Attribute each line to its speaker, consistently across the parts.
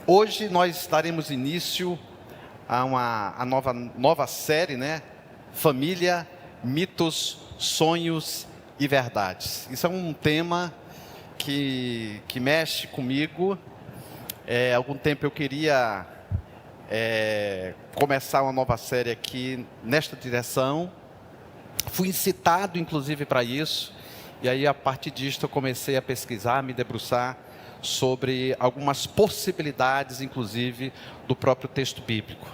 Speaker 1: Hoje nós daremos início a uma nova série, né? Família, mitos, sonhos e verdades. Isso é um tema que mexe comigo. Há algum tempo eu queria começar uma nova série aqui nesta direção. Fui incitado, inclusive, para isso. E aí, a partir disto, eu comecei a pesquisar, me debruçar sobre algumas possibilidades, inclusive, do próprio texto bíblico.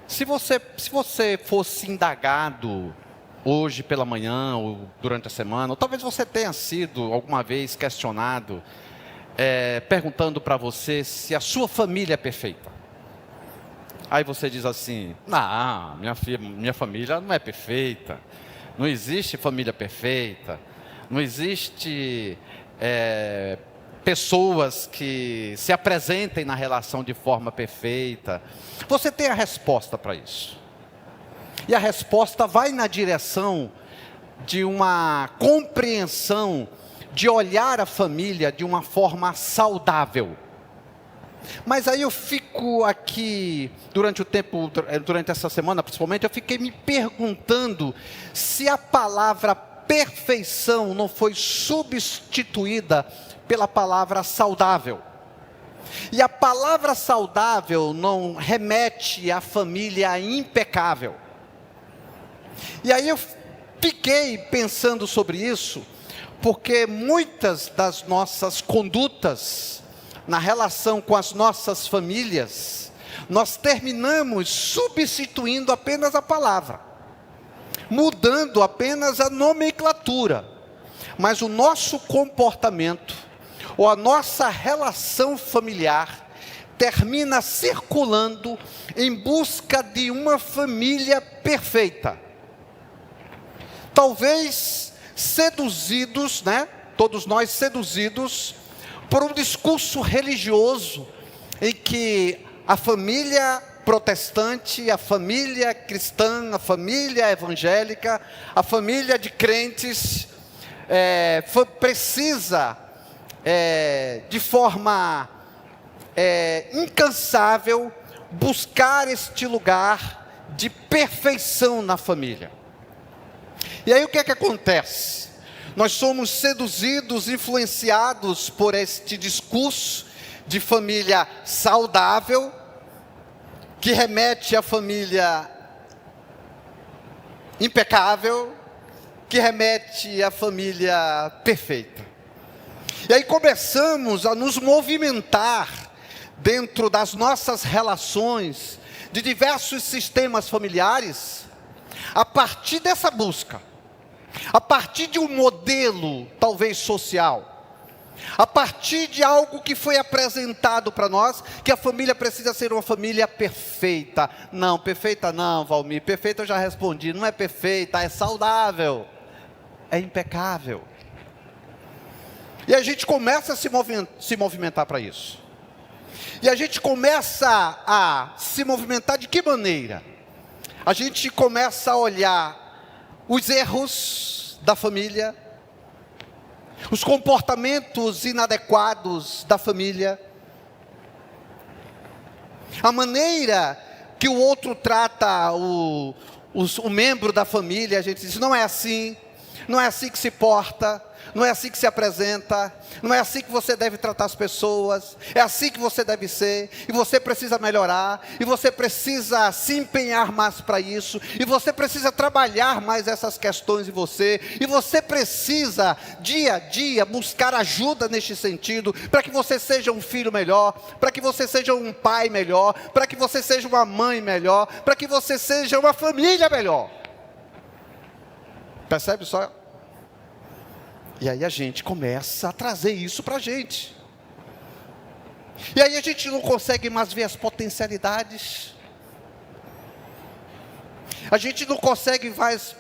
Speaker 1: Se você fosse indagado hoje pela manhã, ou durante a semana, ou talvez você tenha sido alguma vez questionado, perguntando para você se a sua família é perfeita. Aí você diz assim: não, minha família não é perfeita, não existe família perfeita, não existe pessoas que se apresentem na relação de forma perfeita. Você tem a resposta para isso. E a resposta vai na direção de uma compreensão, de olhar a família de uma forma saudável. Mas aí eu fico aqui, durante essa semana principalmente, eu fiquei me perguntando se a palavra perfeição não foi substituída pela palavra saudável. E a palavra saudável não remete à família impecável. E aí eu fiquei pensando sobre isso, porque muitas das nossas condutas na relação com as nossas famílias, nós terminamos substituindo apenas a palavra, mudando apenas a nomenclatura, mas o nosso comportamento, ou a nossa relação familiar, termina circulando em busca de uma família perfeita. Talvez seduzidos, todos nós seduzidos, por um discurso religioso, em que a família protestante, a família cristã, a família evangélica, a família de crentes, precisa, de forma incansável, buscar este lugar de perfeição na família. E aí o que é que acontece? Nós somos seduzidos, influenciados por este discurso de família saudável, que remete à família impecável, que remete à família perfeita. E aí começamos a nos movimentar dentro das nossas relações, de diversos sistemas familiares, a partir dessa busca. A partir de um modelo, talvez social, a partir de algo que foi apresentado para nós, que a família precisa ser uma família perfeita. Não, perfeita não, Valmir, perfeita eu já respondi, não é perfeita, é saudável, é impecável. E a gente começa a se movimentar para isso. E a gente começa a se movimentar de que maneira? A gente começa a olhar os erros da família, os comportamentos inadequados da família, a maneira que o outro trata o membro da família. A gente diz: não é assim que se porta, não é assim que se apresenta, não é assim que você deve tratar as pessoas, é assim que você deve ser, e você precisa melhorar, e você precisa se empenhar mais para isso, e você precisa trabalhar mais essas questões em você, e você precisa, dia a dia, buscar ajuda neste sentido, para que você seja um filho melhor, para que você seja um pai melhor, para que você seja uma mãe melhor, para que você seja uma família melhor. Percebe só? E aí a gente começa a trazer isso para a gente. E aí a gente não consegue mais ver as potencialidades. A gente não consegue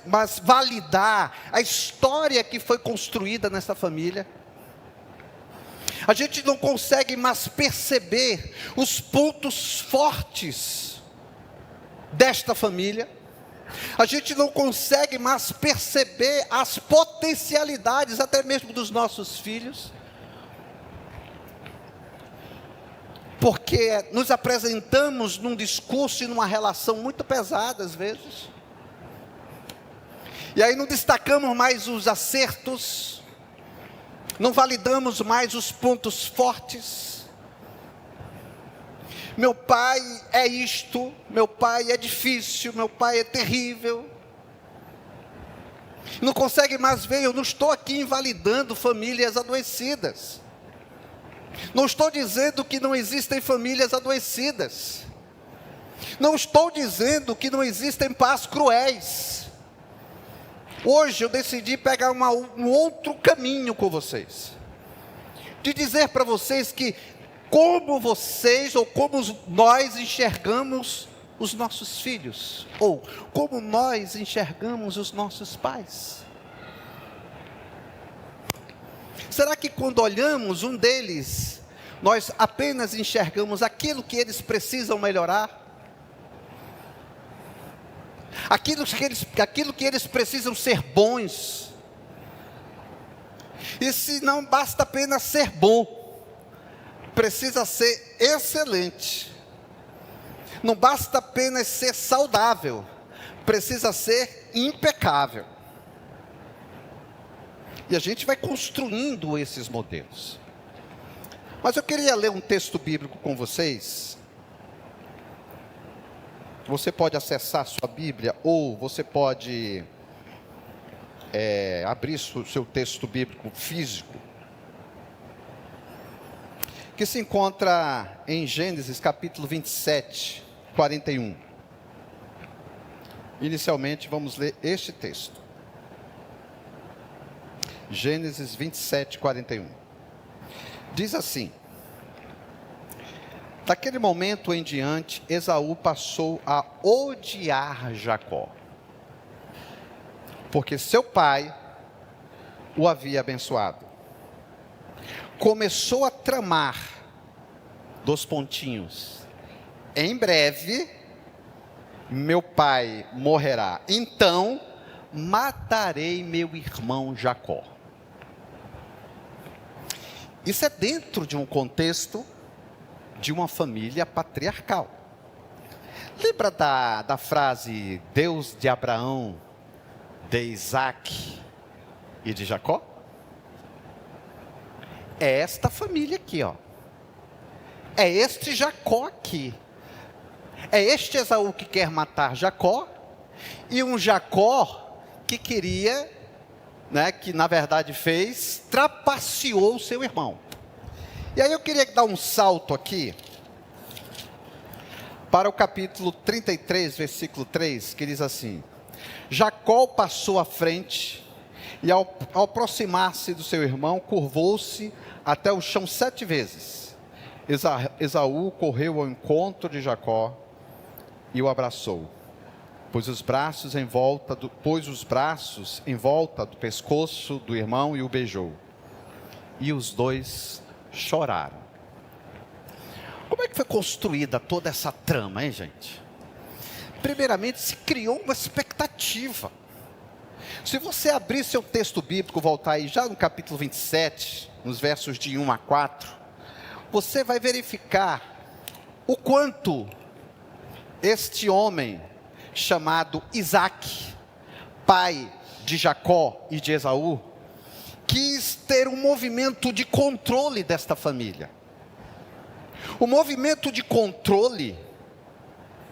Speaker 1: mais validar a história que foi construída nessa família. A gente não consegue mais perceber os pontos fortes desta família. A gente não consegue mais perceber as potencialidades, até mesmo dos nossos filhos. porque nos apresentamos num discurso e numa relação muito pesada às vezes. E aí não destacamos mais os acertos, não validamos mais os pontos fortes. Meu pai é isto, meu pai é difícil, meu pai é terrível. Não consegue mais ver, eu não estou aqui invalidando famílias adoecidas. Não estou dizendo que não existem famílias adoecidas. Não estou dizendo que não existem pais cruéis. Hoje eu decidi pegar um outro caminho com vocês. De dizer para vocês que como vocês ou como nós enxergamos os nossos filhos. Ou como nós enxergamos os nossos pais. Será que quando olhamos um deles, nós apenas enxergamos aquilo que eles precisam melhorar? Aquilo que eles precisam ser bons. E se não basta apenas ser bom, precisa ser excelente. Não basta apenas ser saudável, precisa ser impecável. E a gente vai construindo esses modelos. Mas eu queria ler um texto bíblico com vocês. Você pode acessar sua Bíblia, ou você pode abrir seu texto bíblico físico, que se encontra em Gênesis capítulo 27, 41. Inicialmente vamos ler este texto. Gênesis 27, 41. Diz assim: daquele momento em diante, Esaú passou a odiar Jacó, porque seu pai o havia abençoado. Começou a tramar, dois pontinhos, em breve meu pai morrerá, então matarei meu irmão Jacó. Isso é dentro de um contexto de uma família patriarcal. Lembra da frase Deus de Abraão, de Isaac e de Jacó? É esta família aqui, ó. É este Jacó aqui. É este Esaú que quer matar Jacó, e um Jacó que queria, que na verdade trapaceou seu irmão. E aí eu queria dar um salto aqui, para o capítulo 33, versículo 3, que diz assim: Jacó passou à frente, e ao aproximar-se do seu irmão, curvou-se até o chão 7 vezes. Esaú correu ao encontro de Jacó e o abraçou, pôs os braços em volta do pescoço do irmão e o beijou. E os dois choraram. Como é que foi construída toda essa trama, hein, gente? Primeiramente, se criou uma expectativa. Se você abrir seu texto bíblico, voltar aí já no capítulo 27, nos versos de 1 a 4, você vai verificar o quanto este homem chamado Isaac, pai de Jacó e de Esaú, quis ter um movimento de controle desta família. O movimento de controle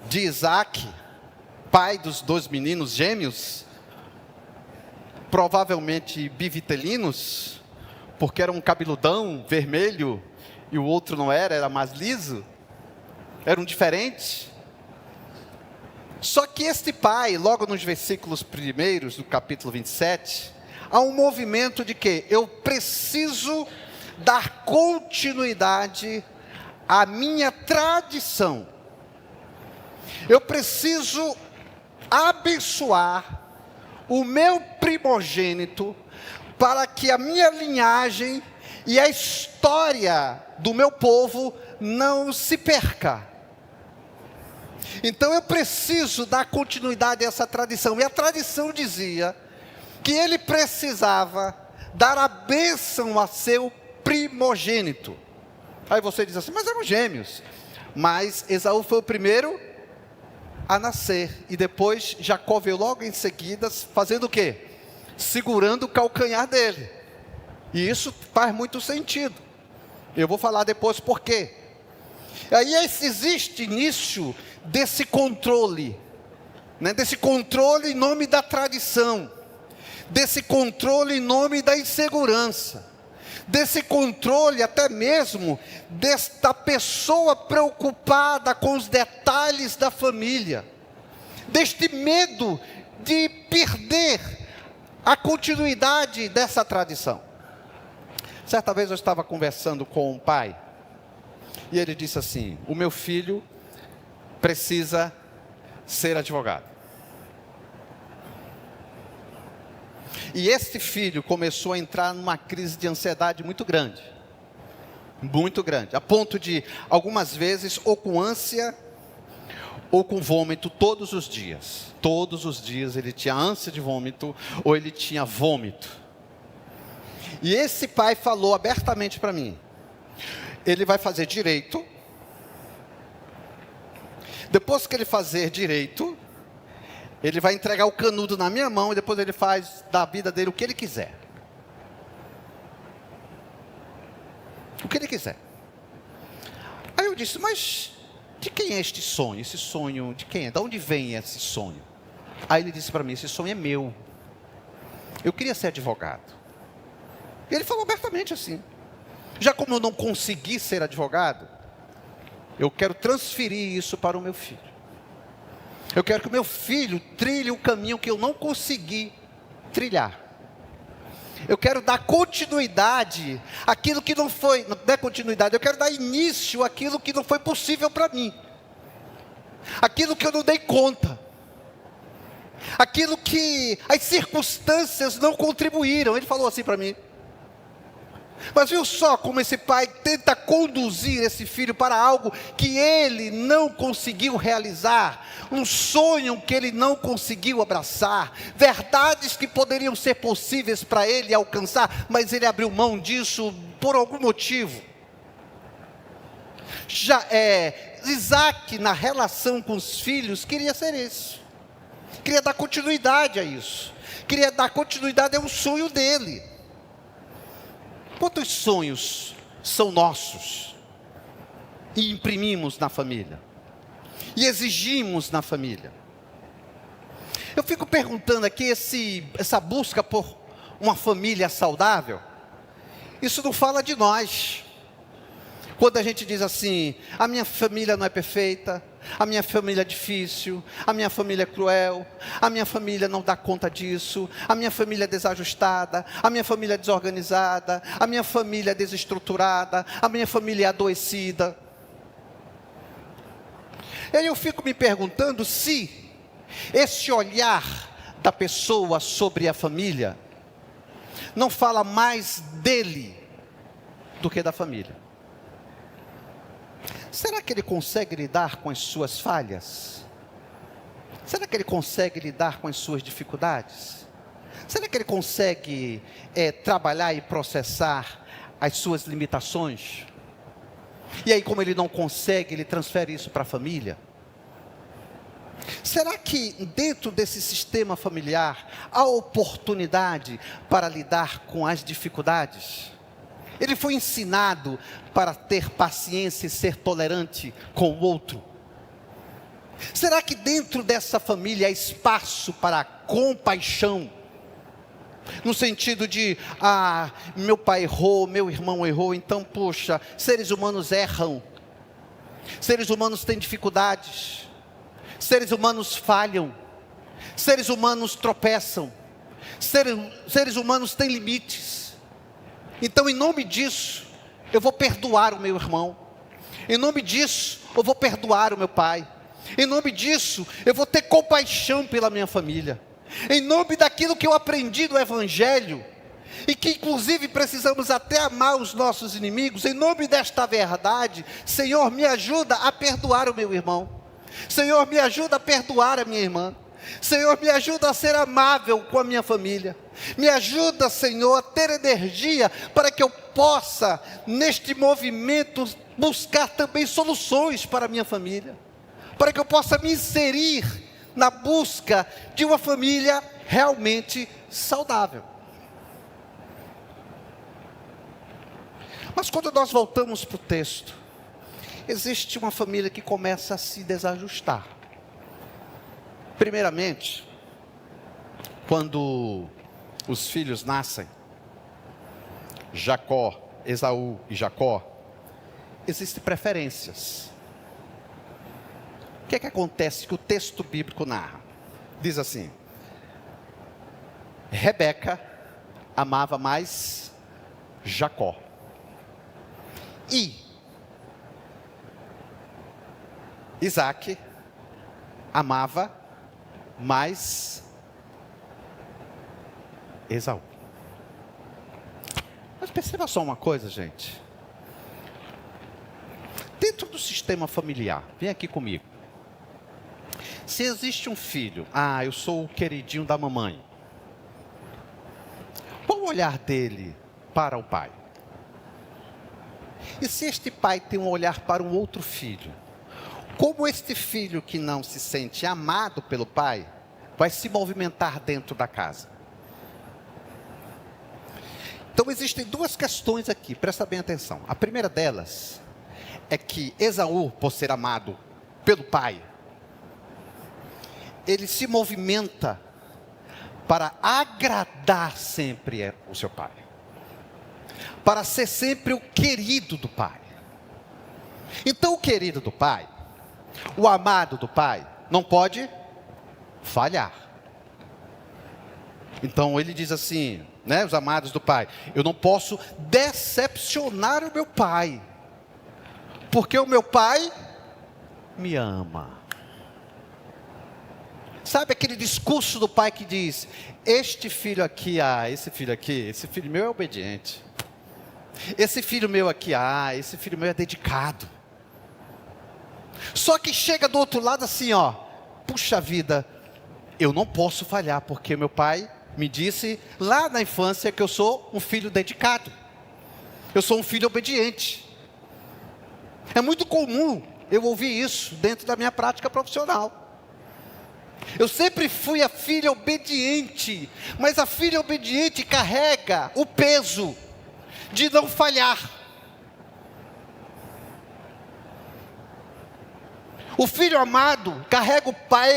Speaker 1: de Isaac, pai dos 2 meninos gêmeos, provavelmente bivitelinos, porque era um cabeludão vermelho e o outro não era mais liso, eram diferentes. Só que este pai, logo nos versículos primeiros do capítulo 27, há um movimento de que eu preciso dar continuidade à minha tradição. Eu preciso abençoar o meu primogênito, para que a minha linhagem e a história do meu povo não se perca. Então eu preciso dar continuidade a essa tradição. E a tradição dizia que ele precisava dar a bênção a seu primogênito. Aí você diz assim, mas eram gêmeos. Mas Esaú foi o primeiro a nascer. E depois Jacó veio logo em seguida, fazendo o quê? Segurando o calcanhar dele. E isso faz muito sentido. Eu vou falar depois por quê. Aí existe início desse controle, né? Desse controle em nome da tradição, desse controle em nome da insegurança, desse controle até mesmo desta pessoa preocupada com os detalhes da família, deste medo de perder a continuidade dessa tradição. Certa vez eu estava conversando com um pai, e ele disse assim, o meu filho precisa ser advogado. E esse filho começou a entrar numa crise de ansiedade muito grande, a ponto de, algumas vezes, ou com ânsia, ou com vômito, todos os dias ele tinha ânsia de vômito, ou ele tinha vômito. E esse pai falou abertamente para mim, ele vai fazer direito, depois que ele fazer direito, ele vai entregar o canudo na minha mão, e depois ele faz da vida dele o que ele quiser. O que ele quiser. Aí eu disse, mas de quem é este sonho? Esse sonho de quem é? De onde vem esse sonho? Aí ele disse para mim, esse sonho é meu. Eu queria ser advogado. E ele falou abertamente assim, já como eu não consegui ser advogado, eu quero transferir isso para o meu filho. Eu quero que o meu filho trilhe o caminho que eu não consegui trilhar. Eu quero dar continuidade àquilo que não foi, não é continuidade, eu quero dar início àquilo que não foi possível para mim. Aquilo que eu não dei conta. Aquilo que as circunstâncias não contribuíram. Ele falou assim para mim. Mas viu só como esse pai tenta conduzir esse filho para algo que ele não conseguiu realizar, um sonho que ele não conseguiu abraçar, verdades que poderiam ser possíveis para ele alcançar, mas ele abriu mão disso por algum motivo. Isaac, na relação com os filhos, queria ser isso, queria dar continuidade a isso, queria dar continuidade a um sonho dele. Quantos sonhos são nossos e imprimimos na família e exigimos na família? Eu fico perguntando aqui, essa busca por uma família saudável, isso não fala de nós. Quando a gente diz assim, a minha família não é perfeita, a minha família é difícil, a minha família é cruel, a minha família não dá conta disso, a minha família é desajustada, a minha família é desorganizada, a minha família é desestruturada, a minha família é adoecida. E aí eu fico me perguntando se esse olhar da pessoa sobre a família não fala mais dele do que da família. Será que ele consegue lidar com as suas falhas? Será que ele consegue lidar com as suas dificuldades? Será que ele consegue trabalhar e processar as suas limitações? E aí, como ele não consegue, ele transfere isso para a família? Será que dentro desse sistema familiar há oportunidade para lidar com as dificuldades? Ele foi ensinado para ter paciência e ser tolerante com o outro? Será que dentro dessa família há espaço para compaixão? No sentido de, meu pai errou, meu irmão errou, então, poxa, seres humanos erram. Seres humanos têm dificuldades. Seres humanos falham. Seres humanos tropeçam. Seres humanos têm limites. Então, em nome disso, eu vou perdoar o meu irmão. Em nome disso, eu vou perdoar o meu pai. Em nome disso, eu vou ter compaixão pela minha família. Em nome daquilo que eu aprendi do Evangelho, e que inclusive precisamos até amar os nossos inimigos, em nome desta verdade, Senhor, me ajuda a perdoar o meu irmão. Senhor, me ajuda a perdoar a minha irmã. Senhor, me ajuda a ser amável com a minha família. Me ajuda, Senhor, a ter energia para que eu possa, neste movimento, buscar também soluções para a minha família, para que eu possa me inserir na busca de uma família realmente saudável. Mas quando nós voltamos para o texto, existe uma família que começa a se desajustar. Primeiramente, quando os filhos nascem, Jacó, Esaú e Jacó, existem preferências. O que é que acontece que o texto bíblico narra? Diz assim: Rebeca amava mais Jacó. E Isaac amava mais Esaú. Mas perceba só uma coisa, gente. Dentro do sistema familiar, vem aqui comigo. Se existe um filho, eu sou o queridinho da mamãe. Qual o olhar dele para o pai? E se este pai tem um olhar para um outro filho? Como este filho que não se sente amado pelo pai, vai se movimentar dentro da casa? Então existem duas questões aqui, presta bem atenção. A primeira delas é que Esaú, por ser amado pelo pai, ele se movimenta para agradar sempre o seu pai, para ser sempre o querido do pai. Então o querido do pai, o amado do pai, não pode falhar. Então ele diz assim, né, os amados do pai: eu não posso decepcionar o meu pai, porque o meu pai me ama. Sabe aquele discurso do pai que diz: este filho aqui, esse filho meu é obediente. Esse filho meu aqui, esse filho meu é dedicado. Só que chega do outro lado assim, puxa vida, eu não posso falhar, porque meu pai me disse lá na infância que eu sou um filho dedicado. Eu sou um filho obediente. É muito comum eu ouvir isso dentro da minha prática profissional. Eu sempre fui a filha obediente, mas a filha obediente carrega o peso de não falhar. O filho amado carrega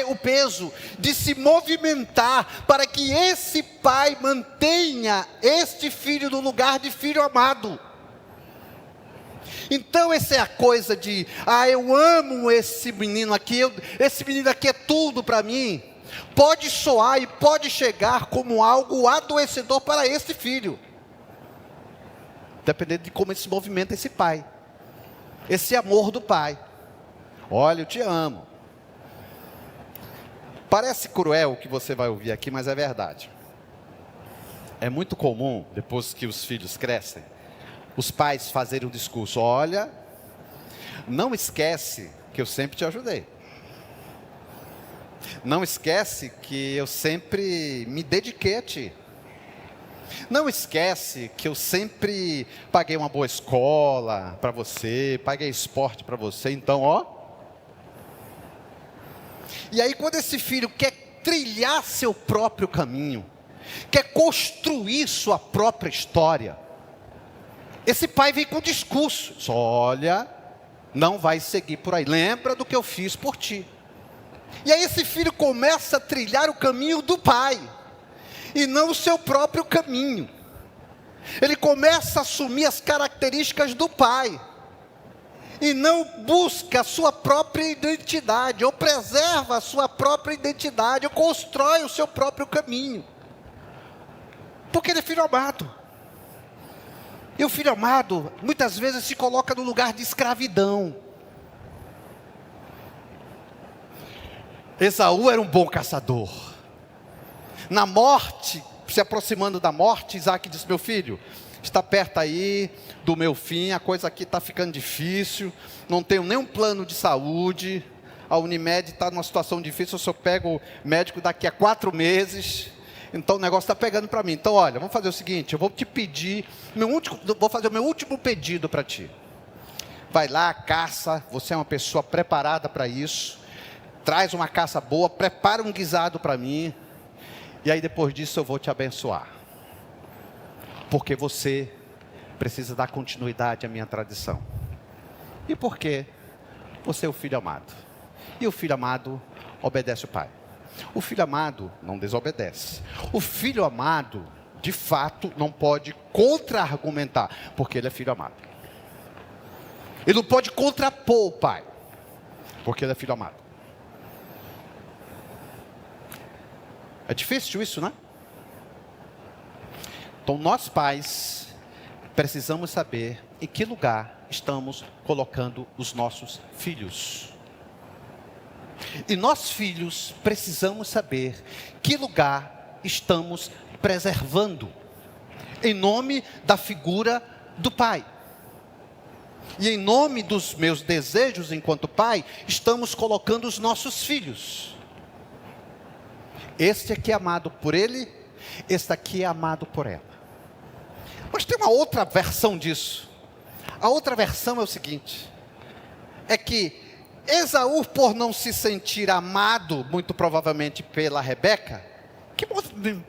Speaker 1: o peso de se movimentar para que esse pai mantenha este filho no lugar de filho amado. Então essa é a coisa de, eu amo esse menino aqui, esse menino aqui é tudo para mim. Pode soar e pode chegar como algo adoecedor para esse filho, dependendo de como se movimenta esse pai, esse amor do pai. Olha, eu te amo. Parece cruel o que você vai ouvir aqui, mas é verdade. É muito comum, depois que os filhos crescem, os pais fazerem um discurso: olha, não esquece que eu sempre te ajudei. Não esquece que eu sempre me dediquei a ti. Não esquece que eu sempre paguei uma boa escola para você, paguei esporte para você, então E aí quando esse filho quer trilhar seu próprio caminho, quer construir sua própria história, esse pai vem com discurso: olha, não vai seguir por aí, lembra do que eu fiz por ti. E aí esse filho começa a trilhar o caminho do pai, e não o seu próprio caminho. Ele começa a assumir as características do pai, e não busca a sua própria identidade, ou preserva a sua própria identidade, ou constrói o seu próprio caminho, porque ele é filho amado. E o filho amado, muitas vezes se coloca no lugar de escravidão. Esaú era um bom caçador. Na morte, se aproximando da morte, Isaac disse: meu filho, está perto aí do meu fim, a coisa aqui está ficando difícil, não tenho nenhum plano de saúde, a Unimed está numa situação difícil, eu só pego o médico daqui a 4 meses, Então o negócio está pegando para mim. Então olha, vamos fazer o seguinte, eu vou te pedir, vou fazer o meu último pedido para ti. Vai lá, caça, você é uma pessoa preparada para isso. Traz uma caça boa, prepara um guisado para mim. E aí depois disso eu vou te abençoar. Porque você precisa dar continuidade à minha tradição. E por quê? Você é o filho amado. E o filho amado obedece o pai. O filho amado não desobedece. O filho amado, de fato, não pode contra-argumentar, porque ele é filho amado. Ele não pode contrapor o pai, porque ele é filho amado. É difícil isso, né? Então nós pais precisamos saber em que lugar estamos colocando os nossos filhos. E nós filhos precisamos saber que lugar estamos preservando, em nome da figura do pai. E em nome dos meus desejos enquanto pai, estamos colocando os nossos filhos. Este aqui é amado por ele, este aqui é amado por ela. Mas tem uma outra versão disso. A outra versão é o seguinte: é que Esaú, por não se sentir amado, muito provavelmente pela Rebeca, que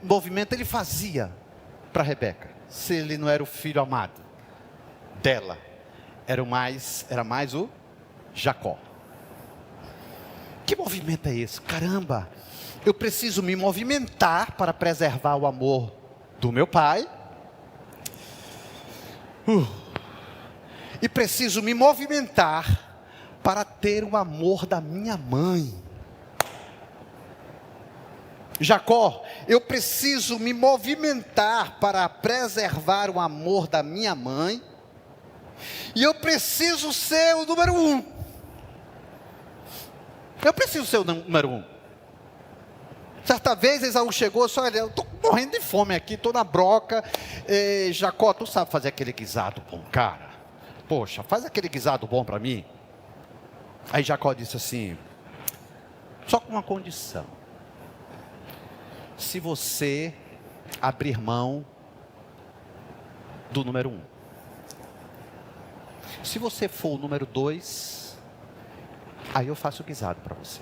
Speaker 1: movimento ele fazia para Rebeca, se ele não era o filho amado dela? Era mais o Jacó. Que movimento é esse? Caramba, eu preciso me movimentar para preservar o amor do meu pai. E preciso me movimentar para ter o amor da minha mãe. Jacó, eu preciso me movimentar para preservar o amor da minha mãe. E eu preciso ser o número 1. Eu preciso ser o número 1. Certa vez Esaú chegou e disse: olha, eu estou morrendo de fome aqui, estou na broca. Jacó, tu sabe fazer aquele guisado bom, cara? Poxa, faz aquele guisado bom para mim. Aí Jacó disse assim: só com uma condição. Se você abrir mão do número 1. Se você for o número 2, aí eu faço o guisado para você.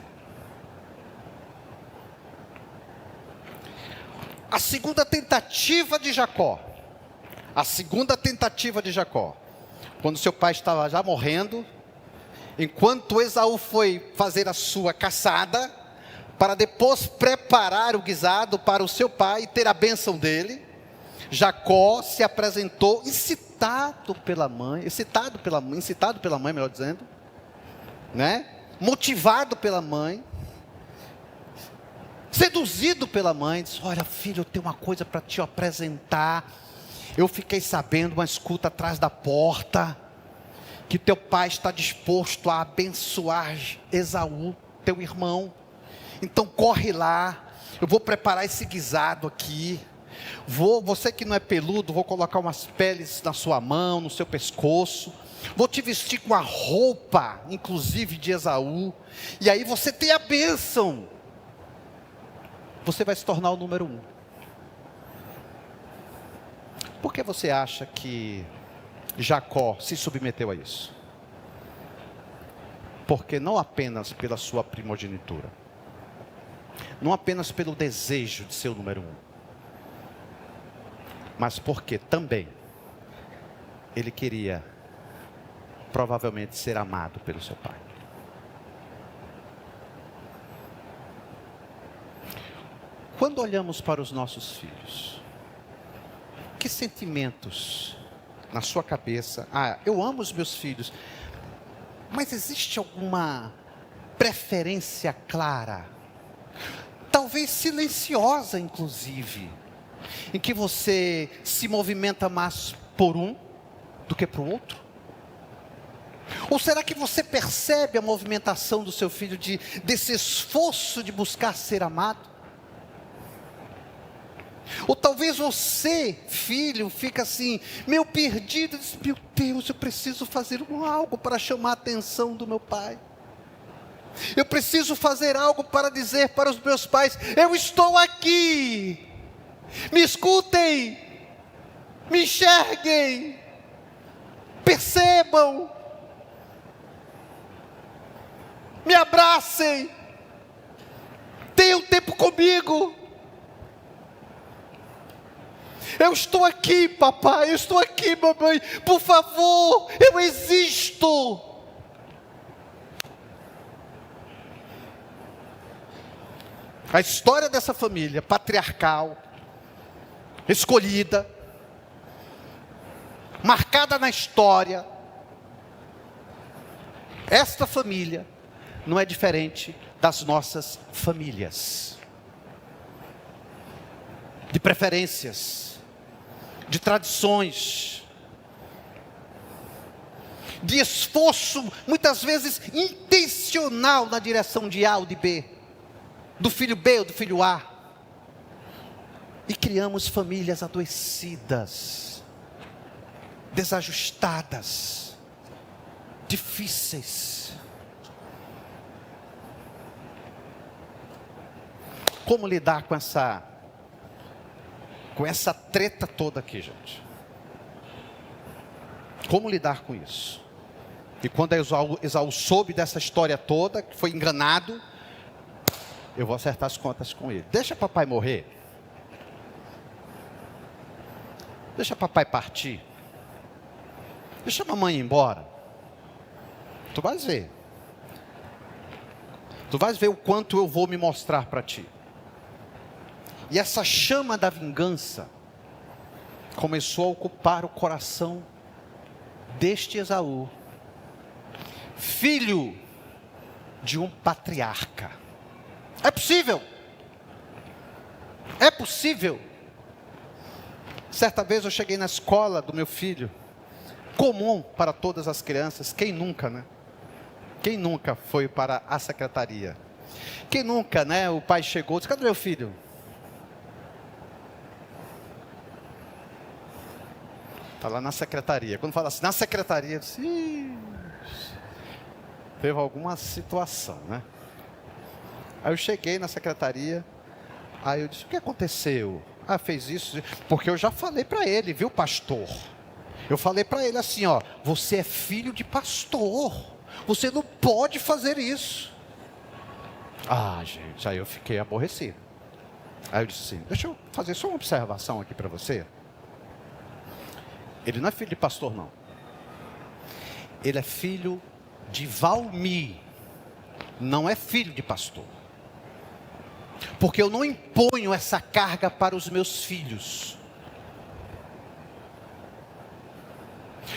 Speaker 1: A segunda tentativa de Jacó, quando seu pai estava já morrendo, enquanto Esaú foi fazer a sua caçada, para depois preparar o guisado para o seu pai e ter a bênção dele, Jacó se apresentou incitado pela mãe, melhor dizendo, né? Motivado pela mãe, seduzido pela mãe, disse: olha filho, eu tenho uma coisa para te apresentar. Eu fiquei sabendo, uma escuta atrás da porta, que teu pai está disposto a abençoar Esaú, teu irmão. Então corre lá, eu vou preparar esse guisado aqui. Você que não é peludo, vou colocar umas peles na sua mão, no seu pescoço. Vou te vestir com a roupa, inclusive de Esaú. E aí você tem a bênção. Você vai se tornar o número 1. Por que você acha que Jacó se submeteu a isso? Porque não apenas pela sua primogenitura, não apenas pelo desejo de ser o número 1, mas porque também ele queria provavelmente ser amado pelo seu pai. Quando olhamos para os nossos filhos, que sentimentos na sua cabeça? Eu amo os meus filhos, mas existe alguma preferência clara, talvez silenciosa inclusive, em que você se movimenta mais por um do que para o outro? Ou será que você percebe a movimentação do seu filho desse esforço de buscar ser amado? Ou talvez você, filho, fica assim, meio perdido, diz: meu Deus, eu preciso fazer algo para chamar a atenção do meu pai. Eu preciso fazer algo para dizer para os meus pais: eu estou aqui. Me escutem, me enxerguem, percebam, me abracem, tenham tempo comigo. Eu estou aqui, papai, eu estou aqui, mamãe, por favor, eu existo. A história dessa família patriarcal, escolhida, marcada na história, esta família não é diferente das nossas famílias, de preferências, de tradições, de esforço, muitas vezes intencional, na direção de A ou de B, do filho B ou do filho A, e criamos famílias adoecidas, desajustadas, difíceis. Como lidar com essa treta toda aqui, gente? Como lidar com isso? E quando Esaú soube dessa história toda, que foi enganado, eu vou acertar as contas com ele. Deixa papai morrer. Deixa papai partir. Deixa a mamãe ir embora. Tu vais ver. Tu vais ver o quanto eu vou me mostrar para ti. E essa chama da vingança começou a ocupar o coração deste Esaú, filho de um patriarca. É possível. É possível. Certa vez eu cheguei na escola do meu filho, comum para todas as crianças. Quem nunca, né? Quem nunca foi para a secretaria? Quem nunca, né? O pai chegou e disse: cadê meu filho? Está lá na secretaria. Quando fala assim, na secretaria, eu disse: teve alguma situação, né? Aí eu cheguei na secretaria, aí eu disse: o que aconteceu? Ah, fez isso, porque eu já falei para ele, viu, pastor? Eu falei para ele assim, ó: você é filho de pastor, você não pode fazer isso. Ah, gente, aí eu fiquei aborrecido. Aí eu disse assim: deixa eu fazer só uma observação aqui para você. Ele não é filho de pastor, não. Ele é filho de Valmi, não é filho de pastor. Porque eu não imponho essa carga para os meus filhos.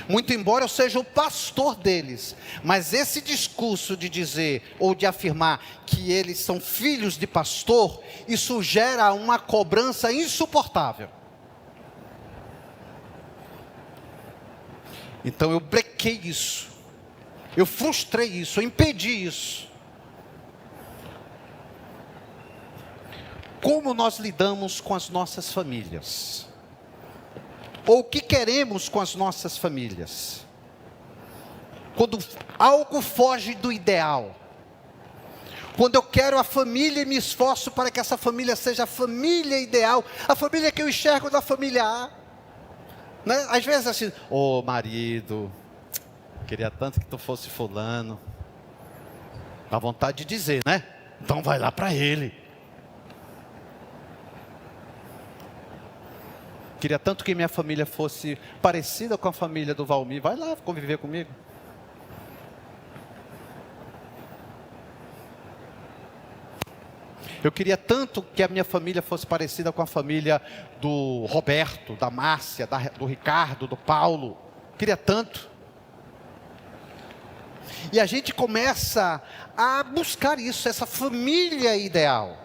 Speaker 1: Muito embora eu seja o pastor deles, mas esse discurso de dizer ou de afirmar que eles são filhos de pastor, isso gera uma cobrança insuportável. Então eu brequei isso, eu frustrei isso, eu impedi isso. Como nós lidamos com as nossas famílias? Ou o que queremos com as nossas famílias? Quando algo foge do ideal. Quando eu quero a família e me esforço para que essa família seja a família ideal, a família que eu enxergo da família A. Né? Às vezes assim: ô marido, queria tanto que tu fosse fulano. Dá vontade de dizer, né? Então vai lá para ele. Queria tanto que minha família fosse parecida com a família do Valmir. Vai lá conviver comigo. Eu queria tanto que a minha família fosse parecida com a família do Roberto, da Márcia, do Ricardo, do Paulo. Queria tanto. E a gente começa a buscar isso, essa família ideal.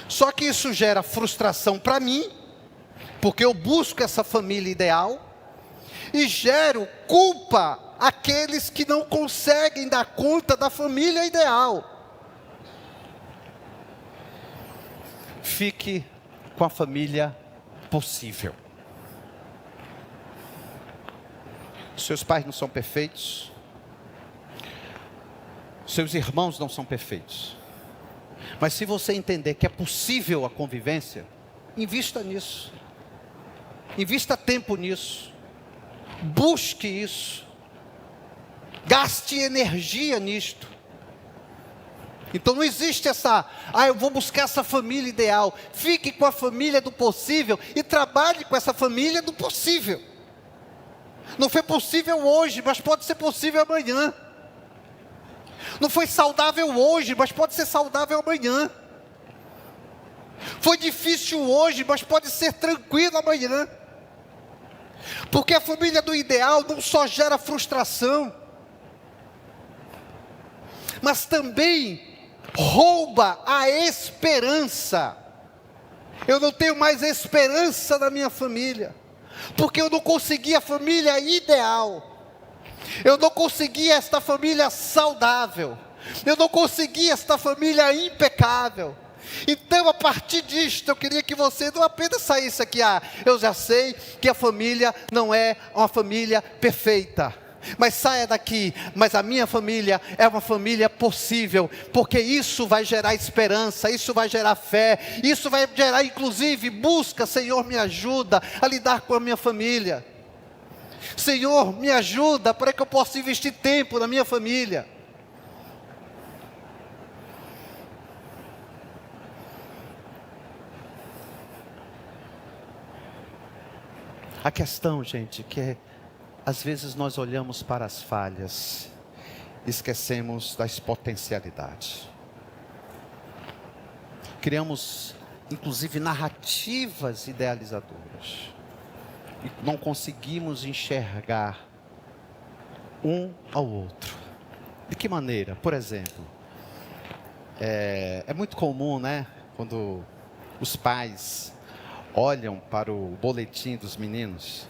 Speaker 1: Só que isso gera frustração para mim, porque eu busco essa família ideal, e gero culpa àqueles que não conseguem dar conta da família ideal. Fique com a família possível. Seus pais não são perfeitos, seus irmãos não são perfeitos, mas se você entender que é possível a convivência, invista nisso. Invista tempo nisso. Busque isso. Gaste energia nisto. Então não existe eu vou buscar essa família ideal. Fique com a família do possível e trabalhe com essa família do possível. Não foi possível hoje, mas pode ser possível amanhã. Não foi saudável hoje, mas pode ser saudável amanhã. Foi difícil hoje, mas pode ser tranquilo amanhã. Porque a família do ideal não só gera frustração, mas também rouba a esperança. Eu não tenho mais esperança na minha família, porque eu não consegui a família ideal. Eu não consegui esta família saudável. Eu não consegui esta família impecável. Então, a partir disto, eu queria que você não apenas saísse aqui, eu já sei que a família não é uma família perfeita. Mas saia daqui, mas a minha família é uma família possível, porque isso vai gerar esperança, isso vai gerar fé, isso vai gerar inclusive busca. Senhor, me ajuda a lidar com a minha família. Senhor, me ajuda para que eu possa investir tempo na minha família. A questão, gente, que às vezes nós olhamos para as falhas, esquecemos das potencialidades. Criamos, inclusive, narrativas idealizadoras. E não conseguimos enxergar um ao outro. De que maneira? Por exemplo, é muito comum, né? Quando os pais olham para o boletim dos meninos.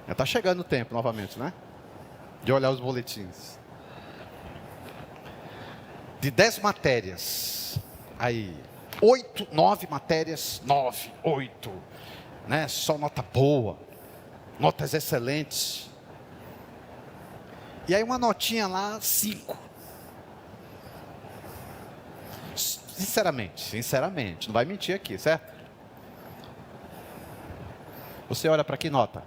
Speaker 1: Está chegando o tempo novamente, né? De olhar os boletins. De 10 matérias, aí 8, 9 matérias, 9, 8, né? Só nota boa, notas excelentes. E aí uma notinha lá, 5. Sinceramente, não vai mentir aqui, certo? Você olha para que nota?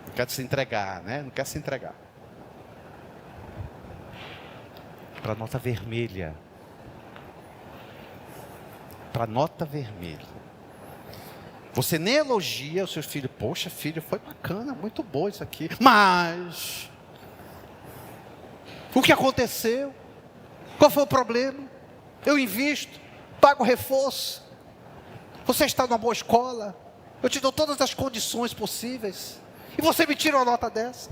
Speaker 1: Não quer se entregar, né? Não quer se entregar. Para nota vermelha. Para nota vermelha. Você nem elogia o seu filho. Poxa, filho, foi bacana, muito bom isso aqui. Mas o que aconteceu? Qual foi o problema? Eu invisto, pago reforço. Você está numa boa escola. Eu te dou todas as condições possíveis. E você me tira uma nota dessa.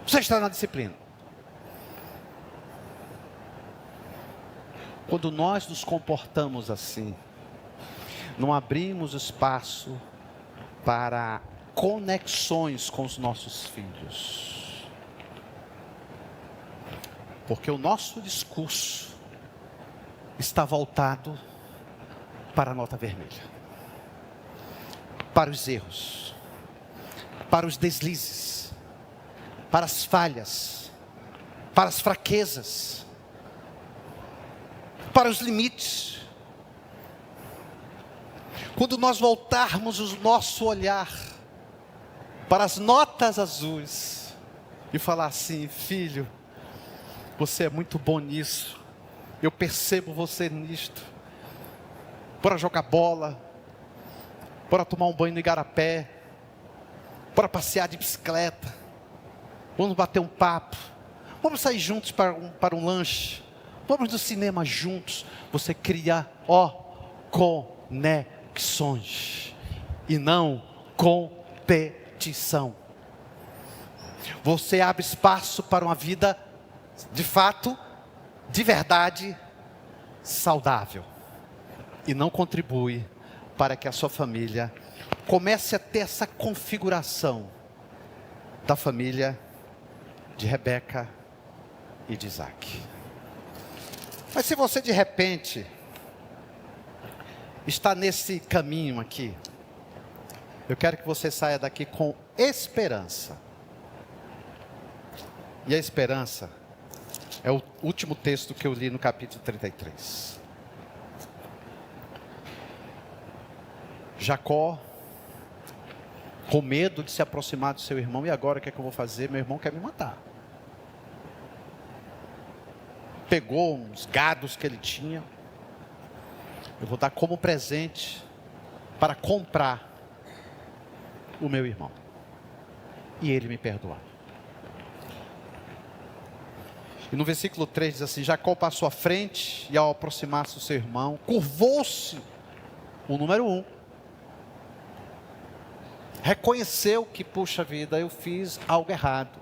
Speaker 1: Você está na disciplina. Quando nós nos comportamos assim, não abrimos espaço para conexões com os nossos filhos. Porque o nosso discurso está voltado para a nota vermelha. Para os erros, para os deslizes, para as falhas, para as fraquezas, para os limites. Quando nós voltarmos o nosso olhar para as notas azuis e falar assim: filho, você é muito bom nisso, eu percebo você nisto, para jogar bola, para tomar um banho no igarapé, para passear de bicicleta, vamos bater um papo, vamos sair juntos para um lanche, vamos no cinema juntos. Você cria, conexões e não competição. Você abre espaço para uma vida de fato, de verdade, saudável, e não contribui para que a sua família comece a ter essa configuração da família de Rebeca e de Isaac. Mas se você de repente está nesse caminho aqui, eu quero que você saia daqui com esperança. E a esperança É o último texto que eu li no capítulo 33. Jacó, com medo de se aproximar do seu irmão, e agora o que é que eu vou fazer? Meu irmão quer me matar. Pegou uns gados que ele tinha, eu vou dar como presente para comprar o meu irmão, e ele me perdoar. E no versículo 3 diz assim: Jacó passou à frente, e ao aproximar-se do seu irmão, curvou-se o número 1. Reconheceu que, puxa vida, eu fiz algo errado.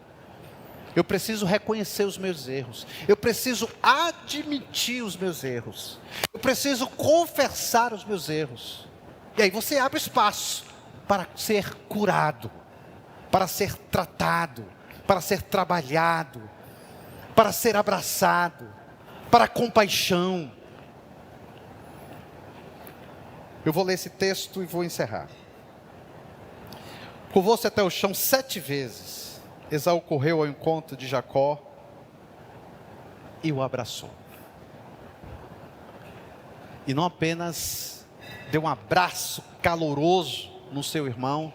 Speaker 1: Eu preciso reconhecer os meus erros. Eu preciso admitir os meus erros. Eu preciso confessar os meus erros. E aí você abre espaço para ser curado, para ser tratado, para ser trabalhado, para ser abraçado, para compaixão. Eu vou ler esse texto e vou encerrar. Curvou-se até o chão 7 vezes. Esaú correu ao encontro de Jacó e o abraçou. E não apenas deu um abraço caloroso no seu irmão,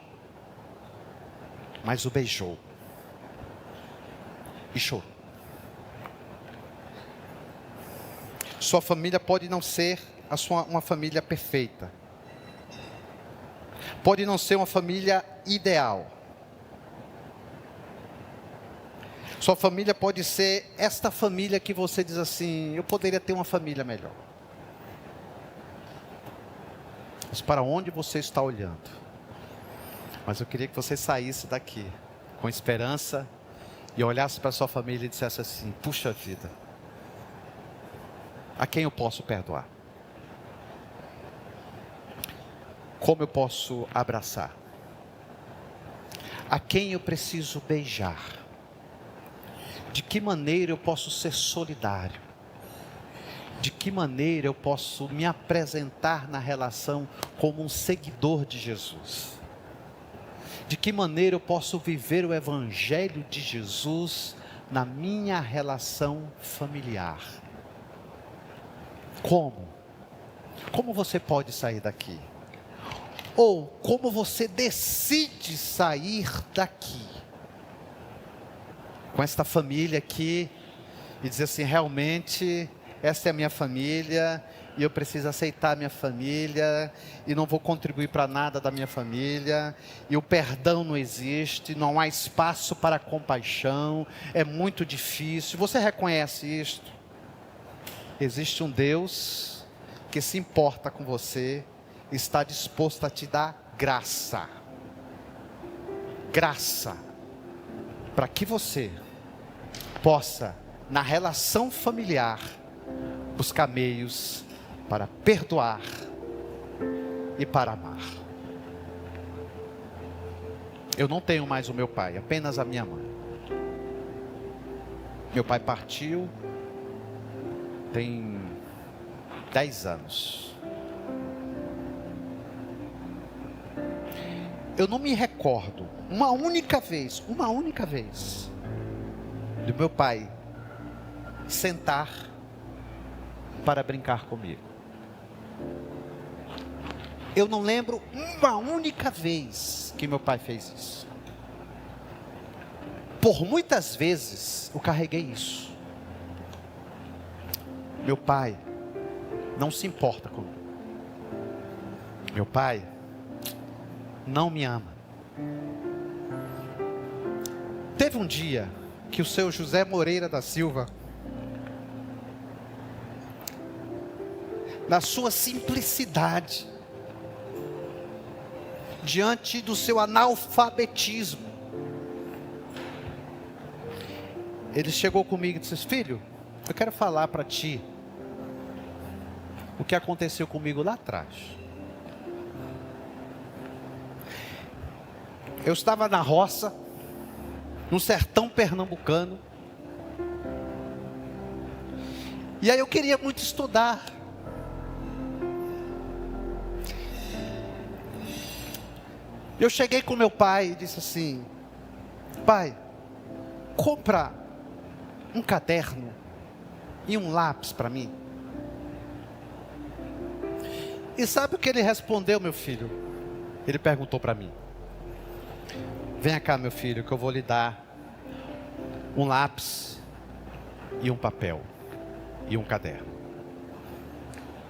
Speaker 1: mas o beijou e chorou. Sua família pode não ser uma família perfeita. Pode não ser uma família ideal. Sua família pode ser esta família que você diz assim: eu poderia ter uma família melhor. Mas para onde você está olhando? Mas eu queria que você saísse daqui com esperança e olhasse para sua família e dissesse assim: puxa vida, a quem eu posso perdoar? Como eu posso abraçar? A quem eu preciso beijar? De que maneira eu posso ser solidário? De que maneira eu posso me apresentar na relação como um seguidor de Jesus? De que maneira eu posso viver o Evangelho de Jesus na minha relação familiar? Como? Como você pode sair daqui? Ou como você decide sair daqui? Com esta família aqui, e dizer assim: realmente, essa é a minha família, e eu preciso aceitar a minha família, e não vou contribuir para nada da minha família, e o perdão não existe, não há espaço para compaixão, é muito difícil. Você reconhece isto? Existe um Deus que se importa com você, está disposto a te dar graça. Graça. Para que você possa, na relação familiar, buscar meios para perdoar e para amar. Eu não tenho mais o meu pai, apenas a minha mãe. Meu pai partiu tem 10 anos. Eu não me recordo uma única vez, do meu pai sentar para brincar comigo. Eu não lembro uma única vez que meu pai fez isso. Por muitas vezes eu carreguei isso. Meu pai não se importa comigo. Meu pai não me ama. Teve um dia que o seu José Moreira da Silva, na sua simplicidade, diante do seu analfabetismo, ele chegou comigo e disse: filho, eu quero falar para ti o que aconteceu comigo lá atrás. Eu estava na roça, no sertão pernambucano, e aí eu queria muito estudar. Eu cheguei com meu pai e disse assim: pai, compra um caderno e um lápis para mim? E sabe o que ele respondeu, meu filho? Ele perguntou para mim: venha cá, meu filho, que eu vou lhe dar um lápis e um papel e um caderno.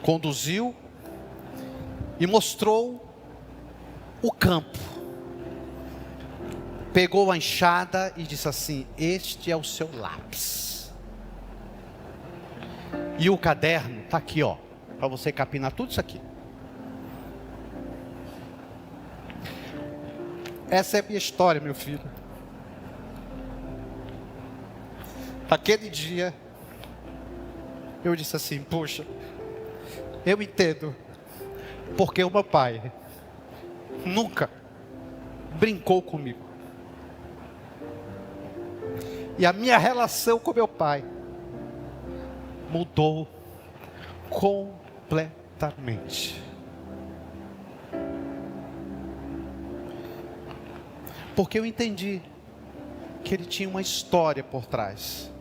Speaker 1: Conduziu e mostrou o campo. Pegou a enxada e disse assim: este é o seu lápis. E o caderno está aqui, ó, para você capinar tudo isso aqui. Essa é a minha história, meu filho. Naquele dia, eu disse assim: poxa, eu entendo, porque o meu pai nunca brincou comigo. E a minha relação com meu pai mudou completamente. Porque eu entendi que ele tinha uma história por trás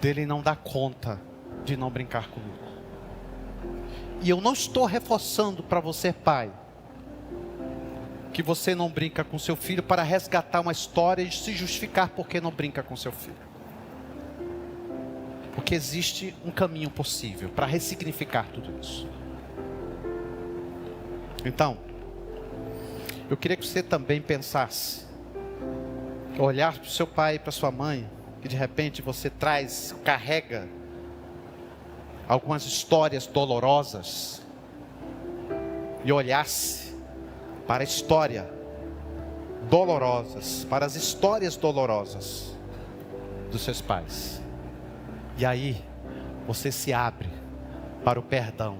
Speaker 1: dele não dar conta de não brincar comigo. E eu não estou reforçando para você, pai, que você não brinca com seu filho para resgatar uma história e se justificar porque não brinca com seu filho. Porque existe um caminho possível para ressignificar tudo isso. Então, eu queria que você também pensasse, olhar para o seu pai e para sua mãe, que de repente você carrega algumas histórias dolorosas, e olhasse para a história dolorosas, para as histórias dolorosas dos seus pais. E aí, você se abre para o perdão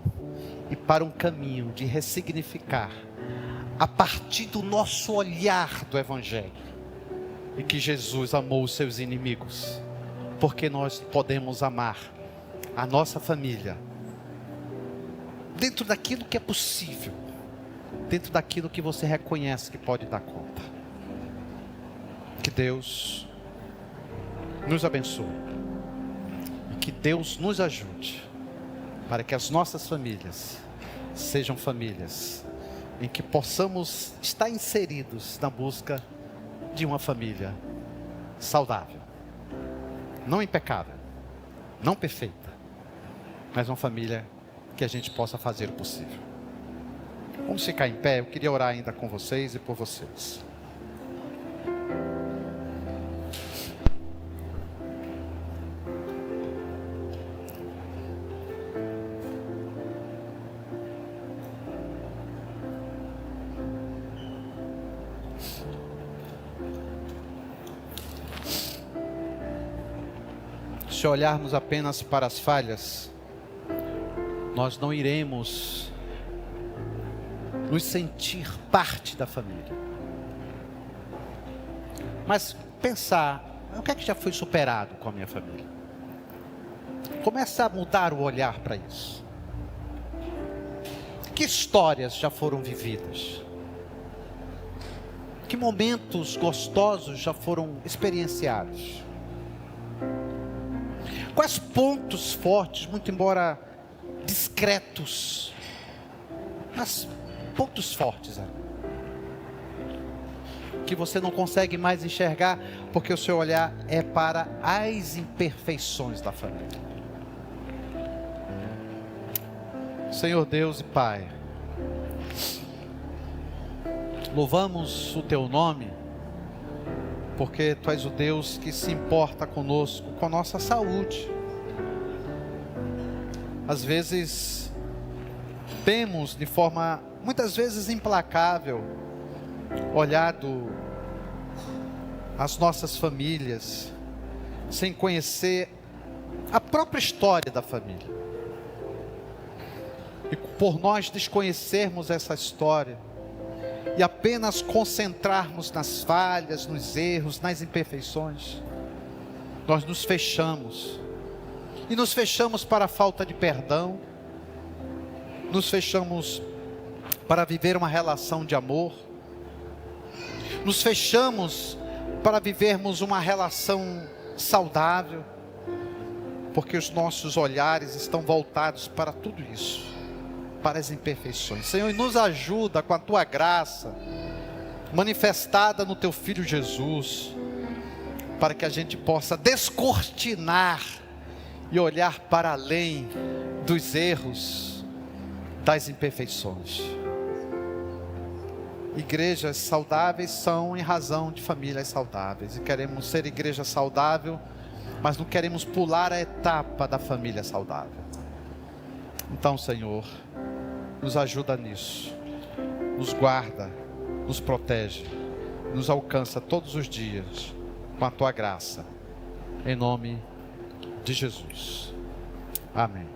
Speaker 1: e para um caminho de ressignificar a partir do nosso olhar do Evangelho, e que Jesus amou os seus inimigos, porque nós podemos amar a nossa família dentro daquilo que é possível, dentro daquilo que você reconhece que pode dar conta. Que Deus nos abençoe e que Deus nos ajude para que as nossas famílias sejam famílias em que possamos estar inseridos na busca de uma família saudável, não impecável, não perfeita, mas uma família que a gente possa fazer o possível. Vamos ficar em pé. Eu queria orar ainda com vocês e por vocês. Se olharmos apenas para as falhas, nós não iremos nos sentir parte da família. Mas pensar, o que é que já foi superado com a minha família? Começa a mudar o olhar para isso. Que histórias já foram vividas? Que momentos gostosos já foram experienciados? Quais pontos fortes, muito embora discretos, mas pontos fortes, que você não consegue mais enxergar, porque o seu olhar é para as imperfeições da família. Senhor Deus e Pai, louvamos o Teu nome, porque Tu és o Deus que se importa conosco, com a nossa saúde. Às vezes, temos de forma, muitas vezes implacável, olhado as nossas famílias, sem conhecer a própria história da família. E por nós desconhecermos essa história, e apenas concentrarmos nas falhas, nos erros, nas imperfeições, nós nos fechamos, e nos fechamos para a falta de perdão, nos fechamos para viver uma relação de amor, nos fechamos para vivermos uma relação saudável, porque os nossos olhares estão voltados para tudo isso, para as imperfeições. Senhor, nos ajuda com a tua graça, manifestada no teu Filho Jesus, para que a gente possa descortinar e olhar para além dos erros, das imperfeições. Igrejas saudáveis são em razão de famílias saudáveis, e queremos ser igreja saudável, mas não queremos pular a etapa da família saudável. Então, Senhor, nos ajuda nisso, nos guarda, nos protege, nos alcança todos os dias com a tua graça, em nome de Jesus. Amém.